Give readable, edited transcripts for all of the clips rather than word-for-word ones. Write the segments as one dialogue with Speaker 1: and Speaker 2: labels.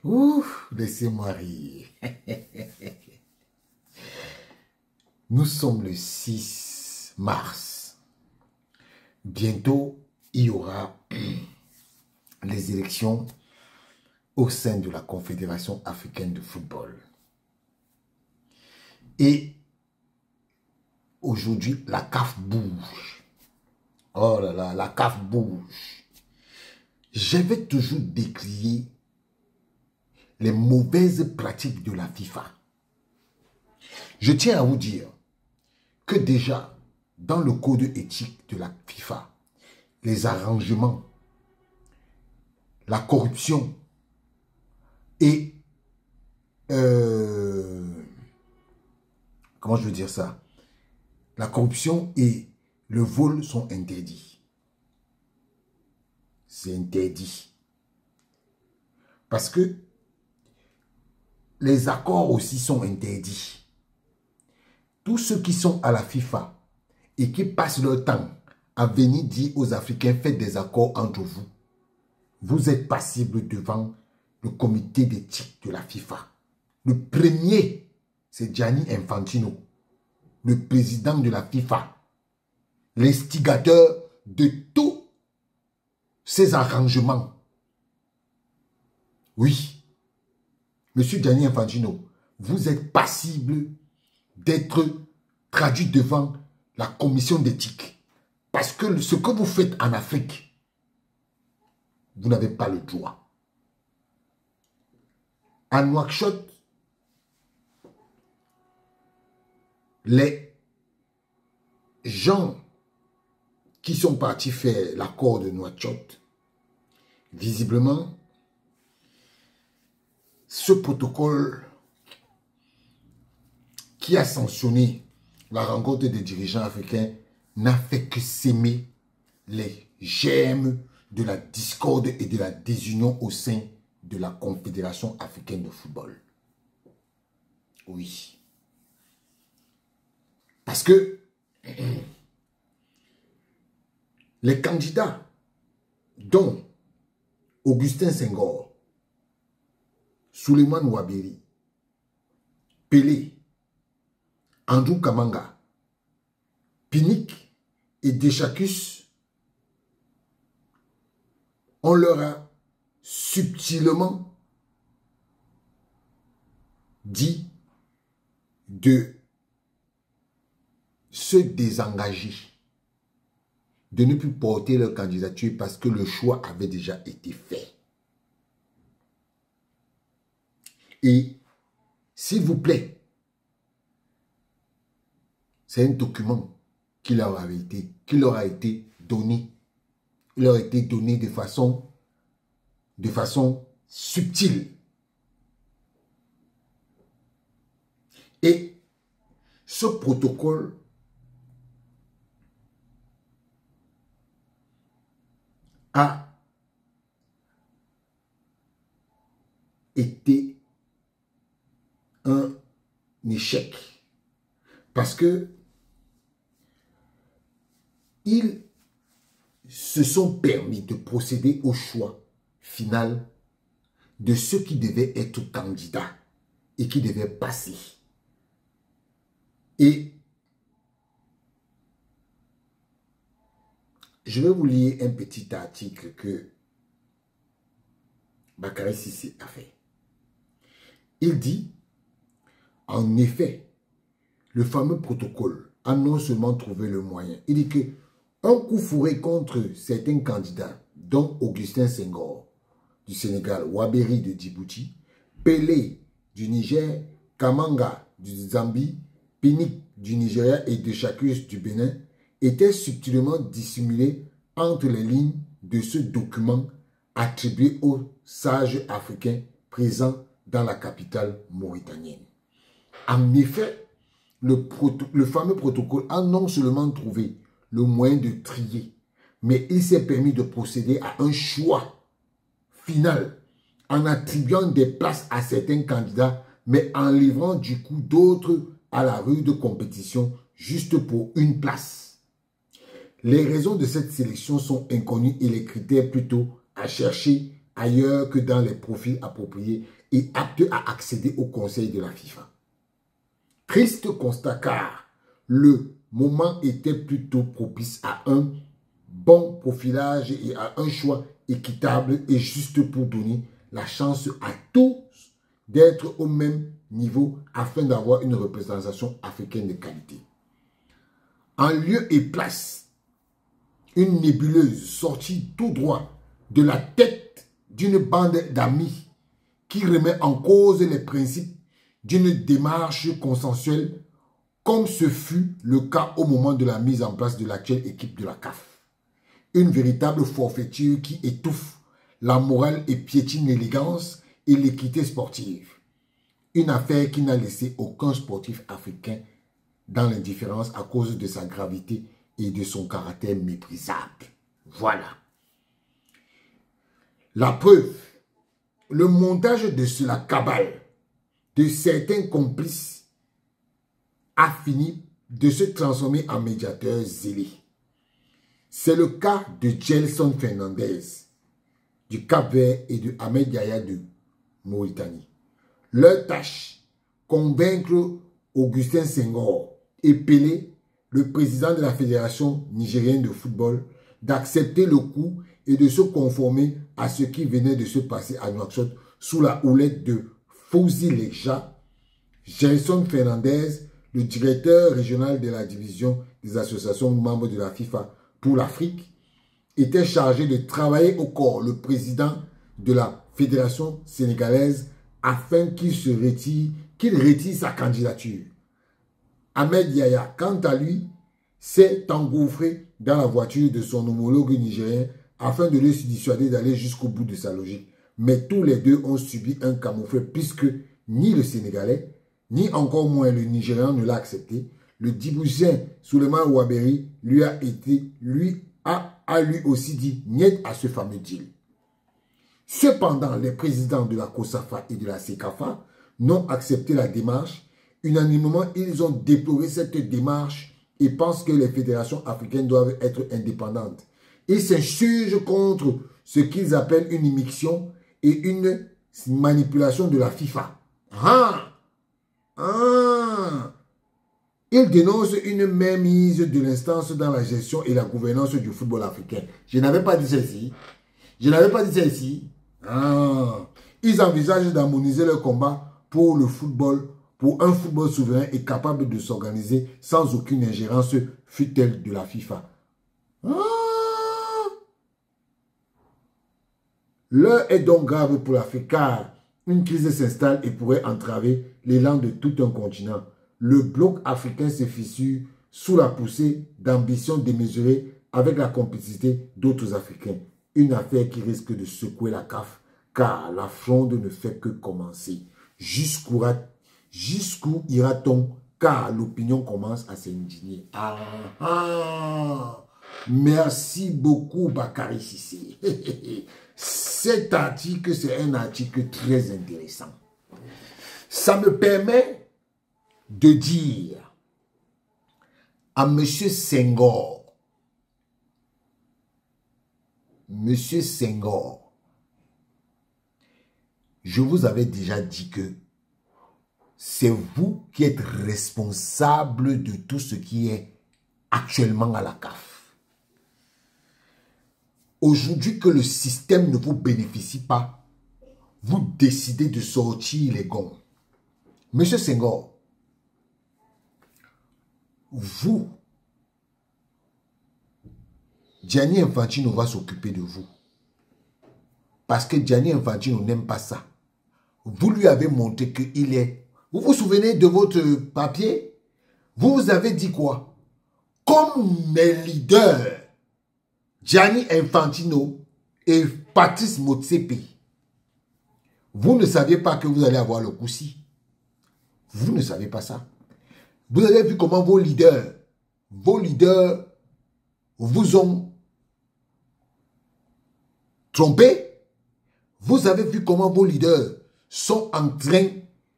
Speaker 1: Ouh, laissez-moi rire. Nous sommes le 6 mars. Bientôt, il y aura les élections au sein de la Confédération africaine de football. Et aujourd'hui, la CAF bouge. Oh là là, la CAF bouge. Je vais toujours décrier les mauvaises pratiques de la FIFA. Je tiens à vous dire que déjà, dans le code éthique de la FIFA, les arrangements, la corruption et comment je veux dire ça? La corruption et le vol sont interdits. C'est interdit. Parce que les accords aussi sont interdits. Tous ceux qui sont à la FIFA et qui passent leur temps à venir dire aux Africains, faites des accords entre vous, vous êtes passibles devant le comité d'éthique de la FIFA. Le premier, c'est Gianni Infantino, le président de la FIFA, l'instigateur de tous ces arrangements. Oui, monsieur Gianni Infantino, vous êtes passible d'être traduit devant la commission d'éthique. Parce que ce que vous faites en Afrique, vous n'avez pas le droit. À Nouakchott, les gens qui sont partis faire l'accord de Nouakchott, visiblement, ce protocole qui a sanctionné la rencontre des dirigeants africains n'a fait que s'aimer les germes de la discorde et de la désunion au sein de la Confédération africaine de football. Oui. Parce que les candidats dont Augustin Senghor, Souleymane Ouaberi, Pelé, Andrew Kamanga, Pinnick et Deschacus, on leur a subtilement dit de se désengager, de ne plus porter leur candidature parce que le choix avait déjà été fait. Et s'il vous plaît, c'est un document qui leur a été donné. Il leur a été donné de façon subtile. Et ce protocole a été un échec. Parce que ils se sont permis de procéder au choix final de ceux qui devaient être candidats et qui devaient passer. Et je vais vous lire un petit article que Bakary Cissé a fait. Il dit, en effet, le fameux protocole a non seulement trouvé le moyen, il dit que un coup fourré contre certains candidats, dont Augustin Senghor du Sénégal, Ouaberi de Djibouti, Pelé du Niger, Kamanga du Zambie, Pinnick du Nigeria et Deschacus du Bénin, était subtilement dissimulé entre les lignes de ce document attribué aux sages africains présents dans la capitale mauritanienne. En effet, le fameux protocole a non seulement trouvé le moyen de trier, mais il s'est permis de procéder à un choix final en attribuant des places à certains candidats, mais en livrant du coup d'autres à la rude compétition juste pour une place. Les raisons de cette sélection sont inconnues et les critères plutôt à chercher ailleurs que dans les profils appropriés et aptes à accéder au conseil de la FIFA. Triste constat car le moment était plutôt propice à un bon profilage et à un choix équitable et juste pour donner la chance à tous d'être au même niveau afin d'avoir une représentation africaine de qualité. En lieu et place, une nébuleuse sortie tout droit de la tête d'une bande d'amis qui remet en cause les principes d'une démarche consensuelle comme ce fut le cas au moment de la mise en place de l'actuelle équipe de la CAF. Une véritable forfaiture qui étouffe la morale et piétine l'élégance et l'équité sportive. Une affaire qui n'a laissé aucun sportif africain dans l'indifférence à cause de sa gravité et de son caractère méprisable. Voilà. La preuve, le montage de cela cabale de certains complices a fini de se transformer en médiateurs zélés. C'est le cas de Gelson Fernandez du Cap-Vert et de Ahmed Yahya de Mauritanie. Leur tâche, convaincre Augustin Senghor et Pelé, le président de la Fédération nigérienne de football, d'accepter le coup et de se conformer à ce qui venait de se passer à Nouakchott sous la houlette de Fouzi Lekja. Gelson Fernandez, le directeur régional de la division des associations membres de la FIFA pour l'Afrique, était chargé de travailler au corps le président de la Fédération sénégalaise afin qu'il retire sa candidature. Ahmed Yahya, quant à lui, s'est engouffré dans la voiture de son homologue nigérien afin de le dissuader d'aller jusqu'au bout de sa logique. Mais tous les deux ont subi un camouflet puisque ni le Sénégalais, ni encore moins le Nigérian ne l'a accepté. Le Djiboutien Souleymane Ouaberi lui a lui aussi dit niet à ce fameux deal. Cependant, les présidents de la COSAFA et de la CECAFA n'ont accepté la démarche. Unanimement, ils ont déploré cette démarche et pensent que les fédérations africaines doivent être indépendantes. Ils s'insurgent contre ce qu'ils appellent une immixtion et une manipulation de la FIFA. Ils dénoncent une mainmise de l'instance dans la gestion et la gouvernance du football africain. Je n'avais pas dit ça ici. Je n'avais pas dit ça ici. Ils envisagent d'harmoniser leur combat pour le football, pour un football souverain et capable de s'organiser sans aucune ingérence, fût-elle de la FIFA. L'heure est donc grave pour l'Afrique car une crise s'installe et pourrait entraver l'élan de tout un continent. Le bloc africain se fissure sous la poussée d'ambition démesurée avec la complicité d'autres Africains. Une affaire qui risque de secouer la CAF car la fronde ne fait que commencer. Jusqu'où ira-t-on car l'opinion commence à s'indigner. Merci beaucoup Bakary Cissé. Cet article, c'est un article très intéressant. Ça me permet de dire à M. Senghor, je vous avais déjà dit que c'est vous qui êtes responsable de tout ce qui est actuellement à la CAF. Aujourd'hui que le système ne vous bénéficie pas, vous décidez de sortir les gonds. Monsieur Senghor, vous, Gianni Infantino va s'occuper de vous. Parce que Gianni Infantino n'aime pas ça. Vous lui avez montré qu'il est... Vous vous souvenez de votre papier? Vous avez dit quoi? Comme mes leaders, Gianni Infantino et Patrice Motsepe, vous ne saviez pas que vous allez avoir le coup-ci. Vous ne savez pas ça. Vous avez vu comment vos leaders vous ont trompé. Vous avez vu comment vos leaders sont en train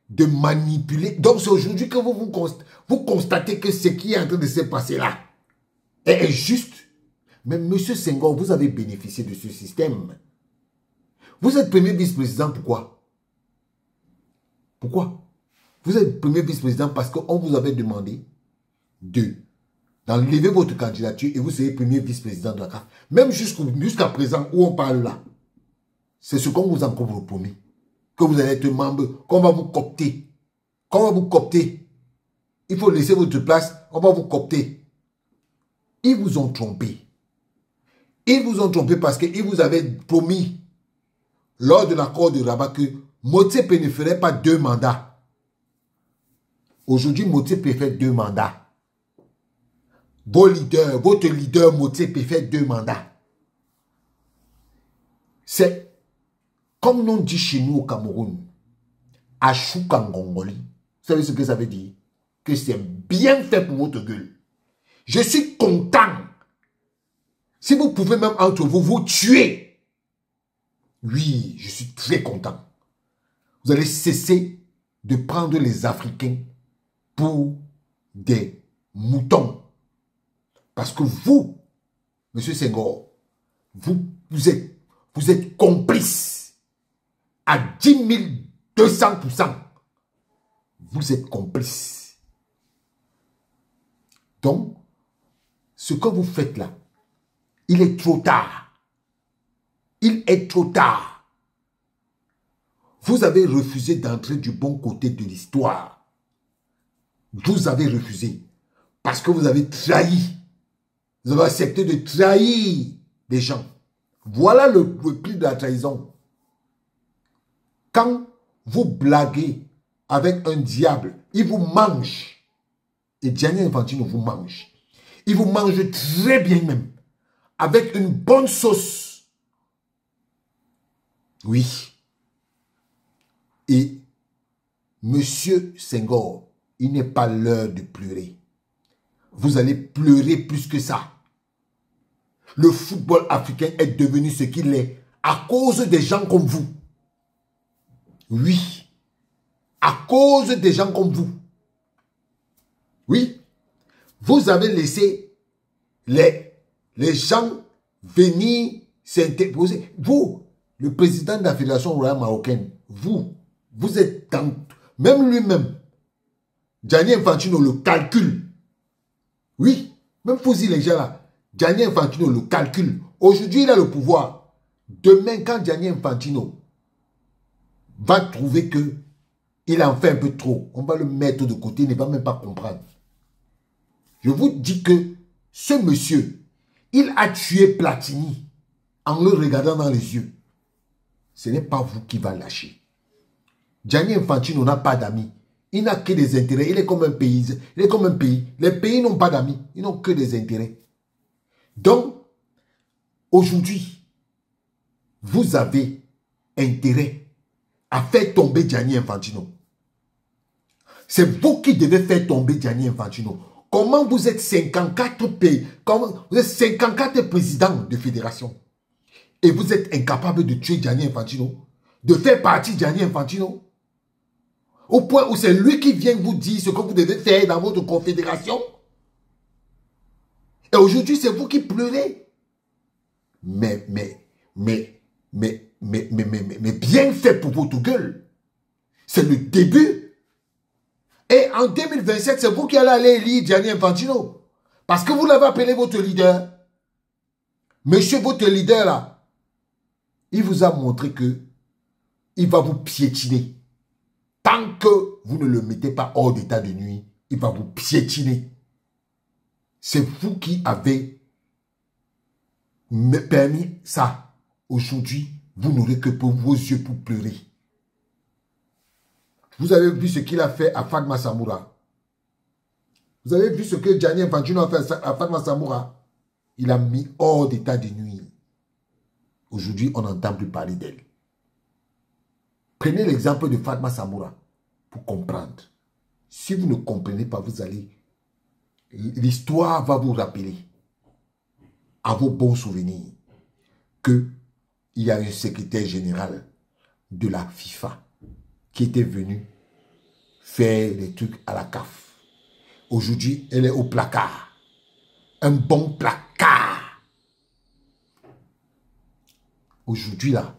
Speaker 1: de manipuler. Donc c'est aujourd'hui que vous constatez que ce qui est en train de se passer là est juste Mais monsieur Senghor, vous avez bénéficié de ce système. Vous êtes premier vice-président, pourquoi? Pourquoi? Vous êtes premier vice-président parce qu'on vous avait demandé d'enlever votre candidature et vous serez premier vice-président de la CAF. Même jusqu'à présent où on parle là, c'est ce qu'on vous a encore promis. Que vous allez être membre, qu'on va vous coopter. Qu'on va vous coopter. Il faut laisser votre place, on va vous coopter. Ils vous ont trompé. Ils vous ont trompé parce qu'ils vous avaient promis lors de l'accord de Rabat que Motsepe ne ferait pas 2 mandats. Aujourd'hui, Motsepe fait 2 mandats. Votre leader Motsepe fait 2 mandats. C'est comme l'on dit chez nous au Cameroun, Achukangongoli. Vous savez ce que ça veut dire? Que c'est bien fait pour votre gueule. Je suis content. Si vous pouvez même entre vous, vous tuer. Oui, je suis très content. Vous allez cesser de prendre les Africains pour des moutons. Parce que vous, monsieur Senghor, vous êtes complice à 10 200%. Vous êtes complice. Donc, ce que vous faites là, il est trop tard. Il est trop tard. Vous avez refusé d'entrer du bon côté de l'histoire. Vous avez refusé. Parce que vous avez trahi. Vous avez accepté de trahir des gens. Voilà le prix de la trahison. Quand vous blaguez avec un diable, il vous mange. Et Gianni Infantino vous mange. Il vous mange très bien même. Avec une bonne sauce. Oui. Et monsieur Senghor, il n'est pas l'heure de pleurer. Vous allez pleurer plus que ça. Le football africain est devenu ce qu'il est à cause des gens comme vous. Oui. À cause des gens comme vous. Oui. Vous avez laissé les gens venir s'interposer. Vous, le président de la Fédération royale marocaine, vous êtes dans... Même lui-même, Gianni Infantino le calcule. Oui, même Fouzi les gens là, Gianni Infantino le calcule. Aujourd'hui, il a le pouvoir. Demain, quand Gianni Infantino va trouver que il en fait un peu trop, on va le mettre de côté, il ne va même pas comprendre. Je vous dis que ce monsieur, il a tué Platini en le regardant dans les yeux. Ce n'est pas vous qui va lâcher. Gianni Infantino n'a pas d'amis. Il n'a que des intérêts. Il est comme un pays. Il est comme un pays. Les pays n'ont pas d'amis. Ils n'ont que des intérêts. Donc, aujourd'hui, vous avez intérêt à faire tomber Gianni Infantino. C'est vous qui devez faire tomber Gianni Infantino. Comment vous êtes 54 pays, comment vous êtes 54 présidents de fédération et vous êtes incapable de tuer Gianni Infantino, de faire partie de Gianni Infantino, au point où c'est lui qui vient vous dire ce que vous devez faire dans votre confédération. Et aujourd'hui, c'est vous qui pleurez. Mais bien fait pour votre gueule. C'est le début. Et en 2027, c'est vous qui allez aller élire Gianni Infantino. Parce que vous l'avez appelé votre leader. Monsieur, votre leader là, il vous a montré que il va vous piétiner. Tant que vous ne le mettez pas hors d'état de nuit, il va vous piétiner. C'est vous qui avez permis ça. Aujourd'hui, vous n'aurez que pour vos yeux pour pleurer. Vous avez vu ce qu'il a fait à Fatma Samoura. Vous avez vu ce que Gianni Infantino a fait à Fatma Samoura. Il a mis hors d'état de nuit. Aujourd'hui, on n'entend plus parler d'elle. Prenez l'exemple de Fatma Samoura pour comprendre. Si vous ne comprenez pas, vous allez... L'histoire va vous rappeler à vos bons souvenirs qu'il y a un secrétaire général de la FIFA qui était venu faire des trucs à la CAF. Aujourd'hui, elle est au placard. Un bon placard. aujourd'hui là,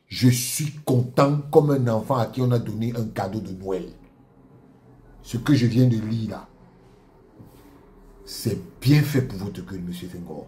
Speaker 1: je suis content comme un enfant à qui on a donné un cadeau de Noël. Ce que je viens de lire là, c'est bien fait pour votre gueule, monsieur Senghor.